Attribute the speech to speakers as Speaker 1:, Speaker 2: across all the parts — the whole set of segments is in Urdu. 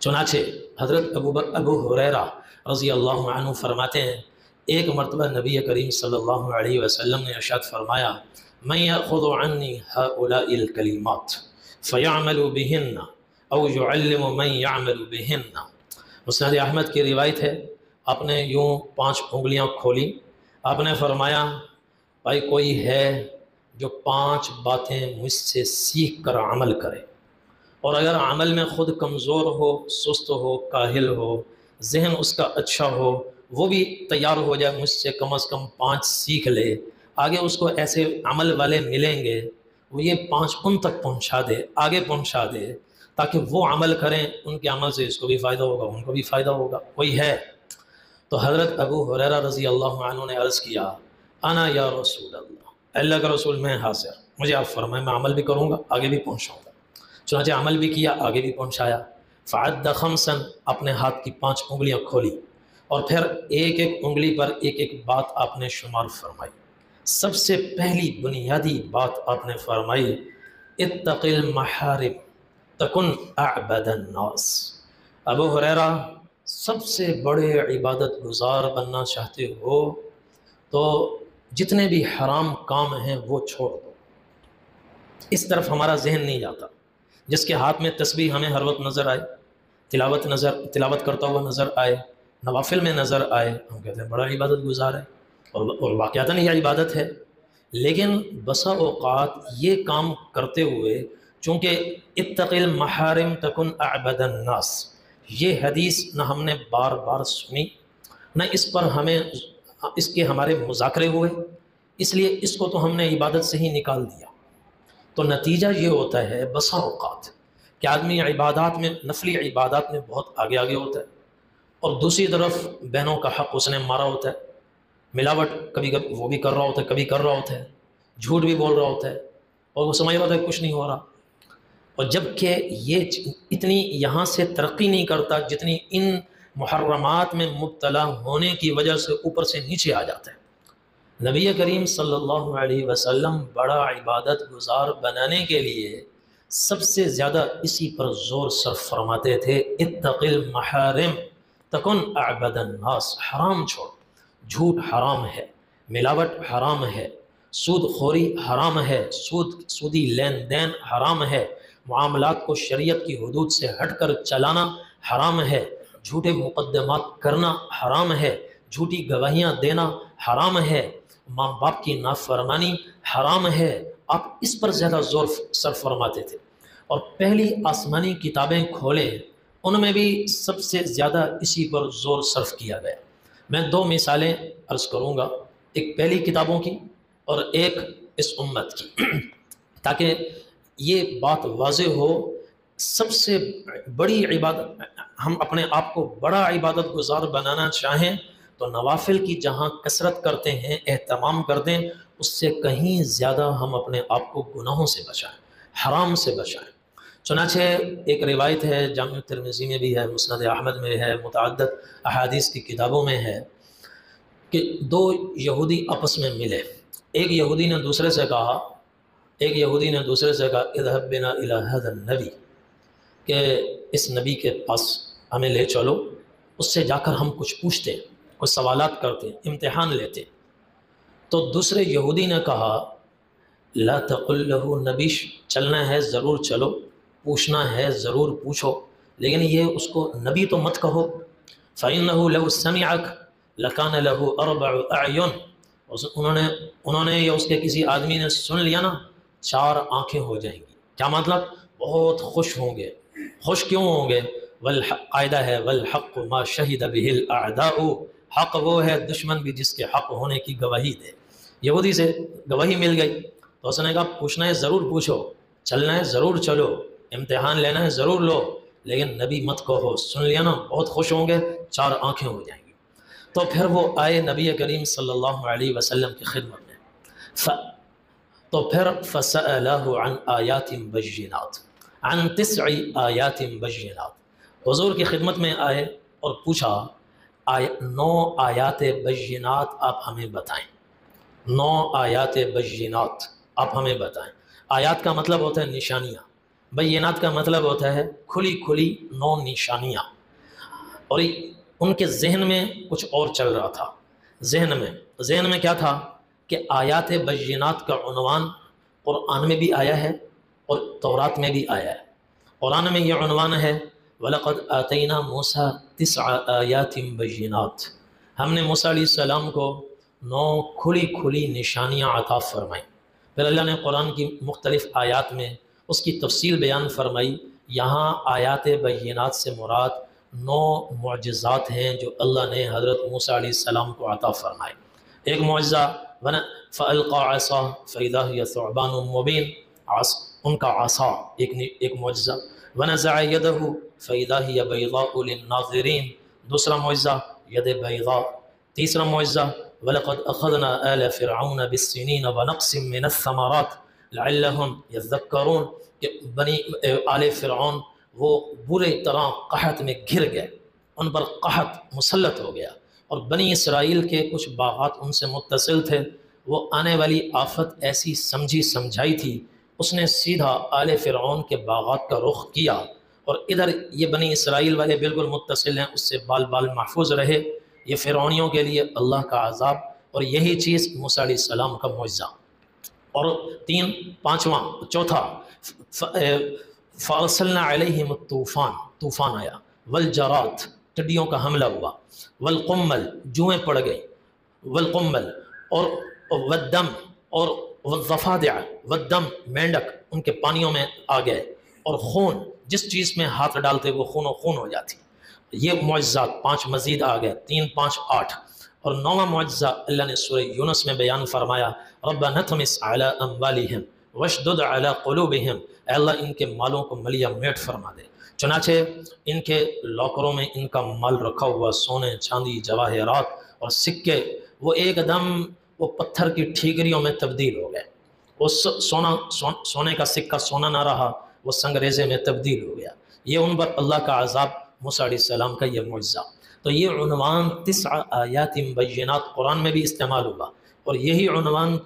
Speaker 1: چنانچہ حضرت ابو ہریرہ رضی اللہ عنہ فرماتے ہیں ایک مرتبہ نبی کریم صلی اللہ علیہ وسلم نے ارشاد فرمایا من یأخذ عنی هؤلاء الکلمات فیعمل بہن او یعلم من یعمل بہن۔ مسند احمد کی روایت ہے، آپ نے یوں 5 انگلیاں کھولی، آپ نے فرمایا بھائی کوئی ہے جو 5 باتیں مجھ سے سیکھ کر عمل کرے، اور اگر عمل میں خود کمزور ہو، سست ہو، کاہل ہو، ذہن اس کا اچھا ہو، وہ بھی تیار ہو جائے مجھ سے کم از کم 5 سیکھ لے، آگے اس کو ایسے عمل والے ملیں گے وہ یہ 5 ان تک پہنچا دے، آگے پہنچا دے، تاکہ وہ عمل کریں، ان کے عمل سے اس کو بھی فائدہ ہوگا، ان کو بھی فائدہ ہوگا۔ کوئی ہے؟ تو حضرت ابو ہریرہ رضی اللہ عنہ نے عرض کیا انا یا رسول اللہ، اللہ کا رسول میں حاضر، مجھے آپ فرمائیں، میں عمل بھی کروں گا، آگے بھی پہنچاؤں گا۔ چنانچہ عمل بھی کیا، آگے بھی پہنچایا۔ فعد خمسا، اپنے ہاتھ کی 5 انگلیاں کھولی اور پھر ایک ایک انگلی پر ایک ایک بات آپ نے شمار فرمائی۔ سب سے پہلی بنیادی بات آپ نے فرمائی اتق المحارم تکن اعبد الناس۔ ابو ہریرہ، سب سے بڑے عبادت گزار بننا چاہتے ہو تو جتنے بھی حرام کام ہیں وہ چھوڑ دو۔ اس طرف ہمارا ذہن نہیں جاتا۔ جس کے ہاتھ میں تسبیح ہمیں ہر وقت نظر آئے، تلاوت کرتا ہوا نظر آئے، نوافل میں نظر آئے، ہم کہتے ہیں بڑا عبادت گزار ہے، اور واقعتاً یہ عبادت ہے۔ لیکن بسا اوقات یہ کام کرتے ہوئے، چونکہ اتق المحارم تکن اعبد الناس، یہ حدیث نہ ہم نے بار بار سنی، نہ اس پر اس کے ہمارے مذاکرے ہوئے، اس لیے اس کو تو ہم نے عبادت سے ہی نکال دیا۔ تو نتیجہ یہ ہوتا ہے بسا اوقات کہ آدمی عبادات میں، نفلی عبادات میں بہت آگے ہوتا ہے، اور دوسری طرف بہنوں کا حق اس نے مارا ہوتا ہے، ملاوٹ کبھی کبھی وہ بھی کر رہا ہوتا ہے، کبھی کر رہا ہوتا ہے، جھوٹ بھی بول رہا ہوتا ہے، اور وہ سمجھ رہا ہوتا ہے کچھ نہیں ہو رہا، اور جب کہ یہ اتنی یہاں سے ترقی نہیں کرتا جتنی ان محرمات میں مبتلا ہونے کی وجہ سے اوپر سے نیچے آ جاتا ہے۔ نبی کریم صلی اللہ علیہ وسلم بڑا عبادت گزار بنانے کے لیے سب سے زیادہ اسی پر زور صرف فرماتے تھے اتق المحارم تکن اعبد الناس۔ حرام چھوڑ، جھوٹ حرام ہے، ملاوٹ حرام ہے، سود خوری حرام ہے، سودی لین دین حرام ہے، معاملات کو شریعت کی حدود سے ہٹ کر چلانا حرام ہے، جھوٹے مقدمات کرنا حرام ہے، جھوٹی گواہیاں دینا حرام ہے، ماں باپ کی نافرمانی حرام ہے۔ آپ اس پر زیادہ زور صرف فرماتے تھے، اور پہلی آسمانی کتابیں کھولے ان میں بھی سب سے زیادہ اسی پر زور صرف کیا گیا۔ میں 2 مثالیں عرض کروں گا، ایک پہلی کتابوں کی اور ایک اس امت کی، تاکہ یہ بات واضح ہو۔ سب سے بڑی عبادت، ہم اپنے آپ کو بڑا عبادت گزار بنانا چاہیں تو نوافل کی جہاں کثرت کرتے ہیں، اہتمام کرتے ہیں، اس سے کہیں زیادہ ہم اپنے آپ کو گناہوں سے بچائیں، حرام سے بچائیں۔ چنانچہ ایک روایت ہے، جامع ترمذی میں بھی ہے، مسند احمد میں ہے، متعدد احادیث کی کتابوں میں ہے، کہ 2 یہودی آپس میں ملے۔ ایک یہودی نے دوسرے سے کہا اذهب بنا الى هذا النبی، کہ اس نبی کے پاس ہمیں لے چلو، اس سے جا کر ہم کچھ پوچھتے ہیں، کچھ سوالات کرتے ہیں، امتحان لیتے ہیں۔ تو دوسرے یہودی نے کہا لا تقل له نبیش، چلنا ہے ضرور چلو، پوچھنا ہے ضرور پوچھو، لیکن یہ اس کو نبی تو مت کہو، فإنه لو سمعك لكان له 4 أعين، انہوں نے یا اس کے کسی آدمی نے سن لیا نا، 4 آنکھیں ہو جائیں گی۔ کیا مطلب؟ بہت خوش ہوں گے۔ خوش کیوں ہوں گے؟ قاعدہ ہے والحق ما شہد به الاعداء، حق وہ ہے دشمن بھی جس کے حق ہونے کی گواہی دے۔ یہودی سے گواہی مل گئی تو اس نے کہا پوچھنا ہے ضرور پوچھو، چلنا ہے ضرور چلو، امتحان لینا ہے ضرور لو، لیکن نبی مت کہو، سن لیا نا بہت خوش ہوں گے، 4 آنکھیں ہو جائیں گی۔ تو پھر وہ آئے نبی کریم صلی اللہ علیہ وسلم کی خدمت میں، تو پھر فسألہ عن آیات بینات، عن 9 آیات بینات، حضور کی خدمت میں آئے اور پوچھا 9 آیات بینات آپ ہمیں بتائیں، 9 آیات بینات آپ ہمیں بتائیں۔ آیات کا مطلب ہوتا ہے نشانیاں، بینات کا مطلب ہوتا ہے کھلی کھلی 9 نشانیاں، اور ان کے ذہن میں کچھ اور چل رہا تھا۔ ذہن میں کیا تھا کہ آیات بینات کا عنوان قرآن میں بھی آیا ہے اور تورات میں بھی آیا ہے۔ قرآن میں یہ عنوان ہے وَلَقَدْ آتَيْنَا مُوسَىٰ 9 آیات بینات، ہم نے موسیٰ علیہ السلام کو 9 کھلی کھلی نشانیاں عطا فرمائیں۔ پھر اللہ نے قرآن کی مختلف آیات میں اس کی تفصیل بیان فرمائی۔ یہاں آیات بینات سے مراد 9 معجزات ہیں جو اللہ نے حضرت موسیٰ علیہ السلام کو عطا فرمائے۔ ایک معجزہ فَأَلْقَىٰ عَصَاهُ فَإِذَا هِيَ ثُعْبَانٌ مُّبِينٌ، ان کا عصا ایک معجزہ۔ وَنَزَعَ يَدَهُ فَإِذَا هِيَ بَيْضَاءُ لِلنَّاظِرِينَ، دوسرا معجزہ ید بیضاء۔ تیسرا معجزہ وَلَقَدْ أَخَذْنَا آلَ فِرْعَوْنَ بِالسِّنِينَ وَنَقْصٍ مِّنَ الثَّمَرَاتِ لَعَلَّهُمْ يَذَّكَّرُونَ، کہ بنی آل فرعون وہ برے طرح قحط میں گر گئے، ان پر قحط مسلط ہو گیا، اور بنی اسرائیل کے کچھ باغات ان سے متصل تھے، وہ آنے والی آفت ایسی سمجھائی تھی، اس نے سیدھا آل فرعون کے باغات کا رخ کیا، اور ادھر یہ بنی اسرائیل والے بالکل متصل ہیں، اس سے بال محفوظ رہے۔ یہ فرعونیوں کے لیے اللہ کا عذاب، اور یہی چیز موسیٰ علیہ السلام کا معجزہ۔ اور چوتھا فَأَرْسَلْنَا عَلَيْهِمُ الطوفان، طوفان آیا، والجراد، ٹڈیوں کا حملہ ہوا، والقمل، جوئیں پڑ گئی، والقمل، اور والدم، اور والضفادع، والدم، مینڈک ان کے پانیوں میں آ گئے، اور خون، جس چیز میں ہاتھ ڈالتے وہ خون ہو جاتی۔ یہ معجزات 5 مزید آ گئے، 3 5 8۔ اور 9واں معجزہ اللہ نے سورہ یونس میں بیان فرمایا رَبَّنَا اطْمِسْ عَلَىٰ أَمْوَالِهِمْ وَاشْدُدْ عَلَىٰ قُلُوبِهِمْ، اے اللہ ان کے مالوں کو ملیا میٹ فرما دے۔ چنانچہ ان کے لاکروں میں ان کا مال رکھا ہوا، سونے چاندی جواہرات اور سکے، وہ ایک دم وہ پتھر کی ٹھیکریوں میں تبدیل ہو گئے۔ وہ سونے کا سکہ سونا نہ رہا، وہ سنگریزے میں تبدیل ہو گیا۔ یہ ان پر اللہ کا عذاب، موسیٰ علیہ السلام کا یہ معجزہ۔ تو یہ عنوان 9 آیات بینات قرآن میں بھی استعمال ہوا، اور یہی عنوان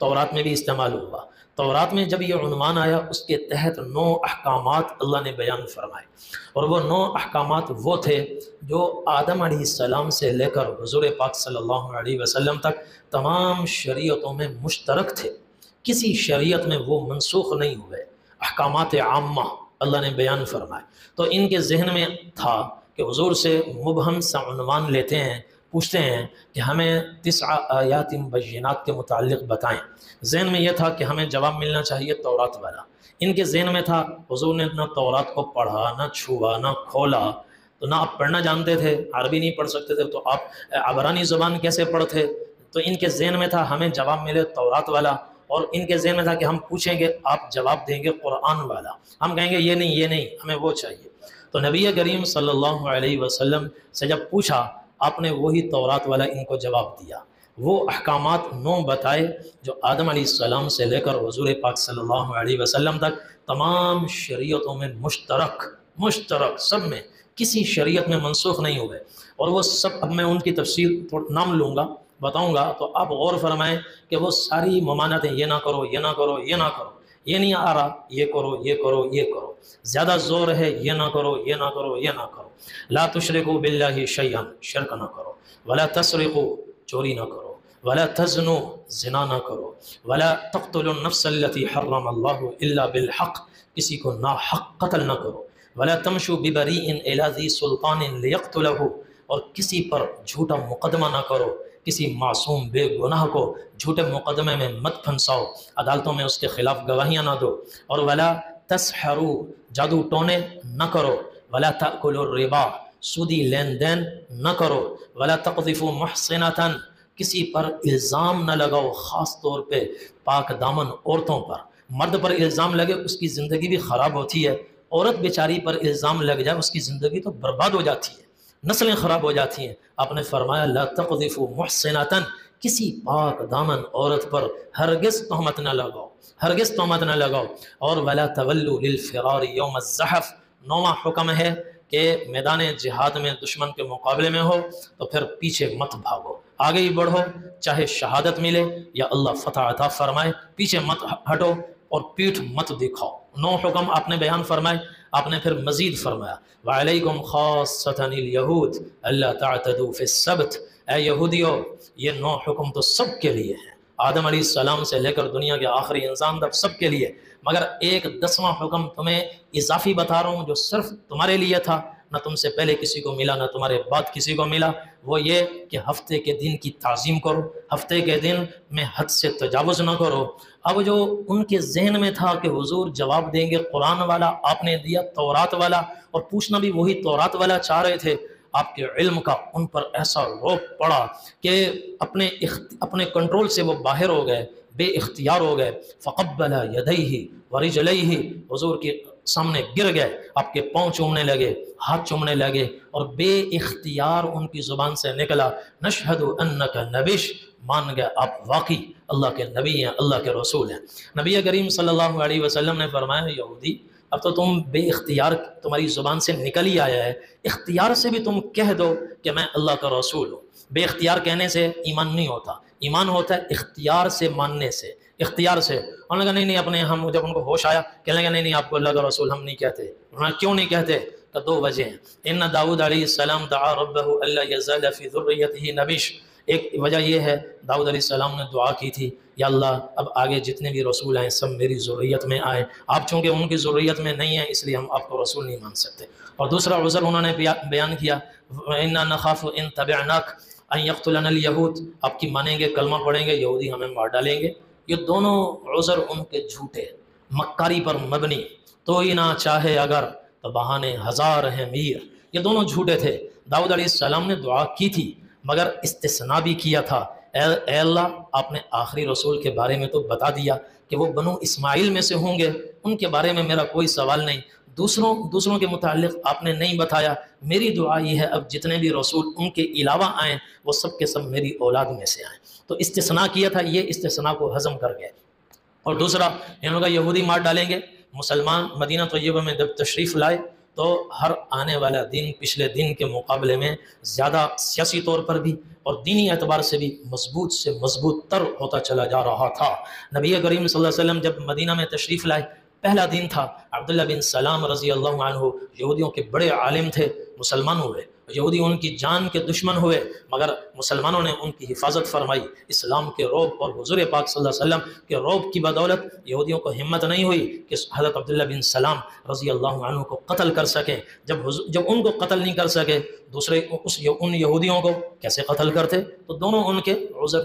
Speaker 1: تورات میں بھی استعمال ہوا۔ تورات میں جب یہ عنوان آیا، اس کے تحت 9 احکامات اللہ نے بیان فرمائے، اور وہ 9 احکامات وہ تھے جو آدم علیہ السلام سے لے کر حضور پاک صلی اللہ علیہ وسلم تک تمام شریعتوں میں مشترک تھے، کسی شریعت میں وہ منسوخ نہیں ہوئے۔ احکامات عامہ اللہ نے بیان فرمائے۔ تو ان کے ذہن میں تھا کہ حضور سے مبہم سا عنوان لیتے ہیں، پوچھتے ہیں کہ ہمیں 9 آیات بینات کے متعلق بتائیں۔ ذہن میں یہ تھا کہ ہمیں جواب ملنا چاہیے تورات والا۔ ان کے ذہن میں تھا حضور نے نہ تورات کو پڑھا، نہ چھوا، نہ کھولا، تو نہ آپ پڑھنا جانتے تھے، عربی نہیں پڑھ سکتے تھے، تو آپ عبرانی زبان کیسے پڑھتے؟ تو ان کے ذہن میں تھا ہمیں جواب ملے تورات والا، اور ان کے ذہن میں تھا کہ ہم پوچھیں گے آپ جواب دیں گے قرآن والا، ہم کہیں گے یہ نہیں ہمیں وہ چاہیے۔ تو نبی کریم صلی اللہ علیہ وسلم سے جب پوچھا، آپ نے وہی تورات والا ان کو جواب دیا۔ وہ احکامات 9 بتائے جو آدم علیہ السلام سے لے کر حضور پاک صلی اللہ علیہ وسلم تک تمام شریعتوں میں مشترک، سب میں، کسی شریعت میں منسوخ نہیں ہوئے۔ اور وہ سب، اب میں ان کی تفصیل نام لوں گا، بتاؤں گا، تو آپ غور فرمائیں کہ وہ ساری ممانعتیں، یہ نہ کرو، یہ نہ کرو، یہ نہ کرو، یہ نہیں آ رہا، یہ کرو، یہ کرو، یہ کرو، زیادہ زور ہے یہ نہ کرو، یہ نہ کرو، یہ نہ کرو، لا تشرکوا باللہ شیئا، شرک نہ کرو، ولا تسرقوا، چوری نہ کرو، ولا تزنوا، زنا نہ کرو، ولا تقتلوا النفس التي حرم اللہ الا بالحق، کسی کو ناحق قتل نہ کرو، ولا تمشوا ببریء الی ذی سلطان لیقتلہ، اور کسی پر جھوٹا مقدمہ نہ کرو، کسی معصوم بے گناہ کو جھوٹے مقدمے میں مت پھنساؤ، عدالتوں میں اس کے خلاف گواہیاں نہ دو، اور ولا تسحروا، جادو ٹونے نہ کرو، ولا تأکلوا الربا، سودی لین دین نہ کرو، ولا تقذفوا محصنۃ، کسی پر الزام نہ لگاؤ، خاص طور پہ پاک دامن عورتوں پر۔ مرد پر الزام لگے اس کی زندگی بھی خراب ہوتی ہے، عورت بیچاری پر الزام لگ جائے اس کی زندگی تو برباد ہو جاتی ہے، نسلیں خراب ہو جاتی ہیں۔ آپ نے فرمایا لا تقذفوا محصنۃ، کسی پاک دامن عورت پر ہرگز تہمت نہ لگاؤ، ہرگز تہمت نہ لگاؤ، اور ولا تولوا للفرار یوم الزحف، 9واں حکم ہے کہ میدان جہاد میں دشمن کے مقابلے میں ہو تو پھر پیچھے مت بھاگو، آگے ہی بڑھو، چاہے شہادت ملے یا اللہ فتح عطا فرمائے، پیچھے مت ہٹو اور پیٹھ مت دکھاؤ۔ 9 حکم آپ نے بیان فرمائے، آپ نے پھر مزید فرمایا وعلیکم خاصۃ الیہود اللہ تعتدوا فی السبت، اے یہودیو یہ 9 حکم تو سب کے لیے ہیں، آدم علیہ السلام سے لے کر دنیا کے آخری انسان تک سب کے لیے، مگر ایک 10واں حکم تمہیں اضافی بتا رہا ہوں جو صرف تمہارے لیے تھا، نہ تم سے پہلے کسی کو ملا نہ تمہارے بعد کسی کو ملا، وہ یہ کہ ہفتے کے دن کی تعظیم کرو، ہفتے کے دن میں حد سے تجاوز نہ کرو۔ اب جو ان کے ذہن میں تھا کہ حضور جواب دیں گے قرآن والا، آپ نے دیا تورات والا، اور پوچھنا بھی وہی تورات والا چاہ رہے تھے، آپ کے علم کا ان پر ایسا روب پڑا کہ اپنے کنٹرول سے وہ باہر ہو گئے، بے اختیار ہو گئے۔ فقبل یدیہ ورجلیہ، حضور کے سامنے گر گئے، آپ کے پاؤں چومنے لگے، ہاتھ چومنے لگے، اور بے اختیار ان کی زبان سے نکلا نشہد انک نبیش، مان گئے آپ واقعی اللہ کے نبی ہیں، اللہ کے رسول ہیں۔ نبی کریم صلی اللہ علیہ وسلم نے فرمایا یہودی اب تو تم بے اختیار تمہاری زبان سے نکل ہی آیا ہے، اختیار سے بھی تم کہہ دو کہ میں اللہ کا رسول ہوں۔ بے اختیار کہنے سے ایمان نہیں ہوتا، ایمان ہوتا ہے اختیار سے ماننے سے، اختیار سے۔ انہوں نے کہا نہیں اپنے ہم جب ان کو ہوش آیا کہنے لگا نہیں آپ کو اللہ کا رسول ہم نہیں کہتے۔ انہوں نے کیوں نہیں کہتے؟ کہ 2 وجہ ہیں۔ ان داؤد علیہ السلام دعا ربہ الا یزال فی ذریتہ نبیش، ایک وجہ یہ ہے داؤد علیہ السلام نے دعا کی تھی یا اللہ اب آگے جتنے بھی رسول آئیں سب میری ذریت میں آئیں، آپ چونکہ ان کی ذریت میں نہیں ہیں اس لیے ہم آپ کو رسول نہیں مان سکتے۔ اور دوسرا عذر انہوں نے بیان کیا انا نخاف ان تبعناک ان یقتلنا الیہود، آپ کی مانیں گے کلمہ پڑھیں گے یہودی ہمیں مار ڈالیں گے۔ یہ دونوں عذر ان کے جھوٹے، مکاری پر مبنی، تو ہی نہ چاہے اگر تو بہانے ہزار ہیں میر، یہ دونوں جھوٹے تھے۔ داؤد علیہ السلام نے دعا کی تھی مگر استثناء بھی کیا تھا، اے اللہ آپ نے آخری رسول کے بارے میں تو بتا دیا کہ وہ بنو اسماعیل میں سے ہوں گے، ان کے بارے میں میرا کوئی سوال نہیں، دوسروں کے متعلق آپ نے نہیں بتایا، میری دعا یہ ہے اب جتنے بھی رسول ان کے علاوہ آئیں وہ سب کے سب میری اولاد میں سے آئیں۔ تو استثناء کیا تھا، یہ استثناء کو ہضم کر گئے۔ اور دوسرا انہوں کا یہودی مار ڈالیں گے، مسلمان مدینہ طیبہ میں جب تشریف لائے تو ہر آنے والا دن پچھلے دن کے مقابلے میں زیادہ سیاسی طور پر بھی اور دینی اعتبار سے بھی مضبوط سے مضبوط تر ہوتا چلا جا رہا تھا۔ نبی کریم صلی اللہ علیہ وسلم جب مدینہ میں تشریف لائے پہلا دن تھا، عبداللہ بن سلام رضی اللہ عنہ یہودیوں کے بڑے عالم تھے، مسلمان ہوئے، یہودی ان کی جان کے دشمن ہوئے مگر مسلمانوں نے ان کی حفاظت فرمائی۔ اسلام کے روب اور حضور پاک صلی اللہ علیہ وسلم کے روب کی بدولت یہودیوں کو ہمت نہیں ہوئی کہ حضرت عبداللہ بن سلام رضی اللہ عنہ کو قتل کر سکیں۔ جب ان کو قتل نہیں کر سکے ان یہودیوں کو کیسے قتل کرتے؟ تو دونوں ان کے عذر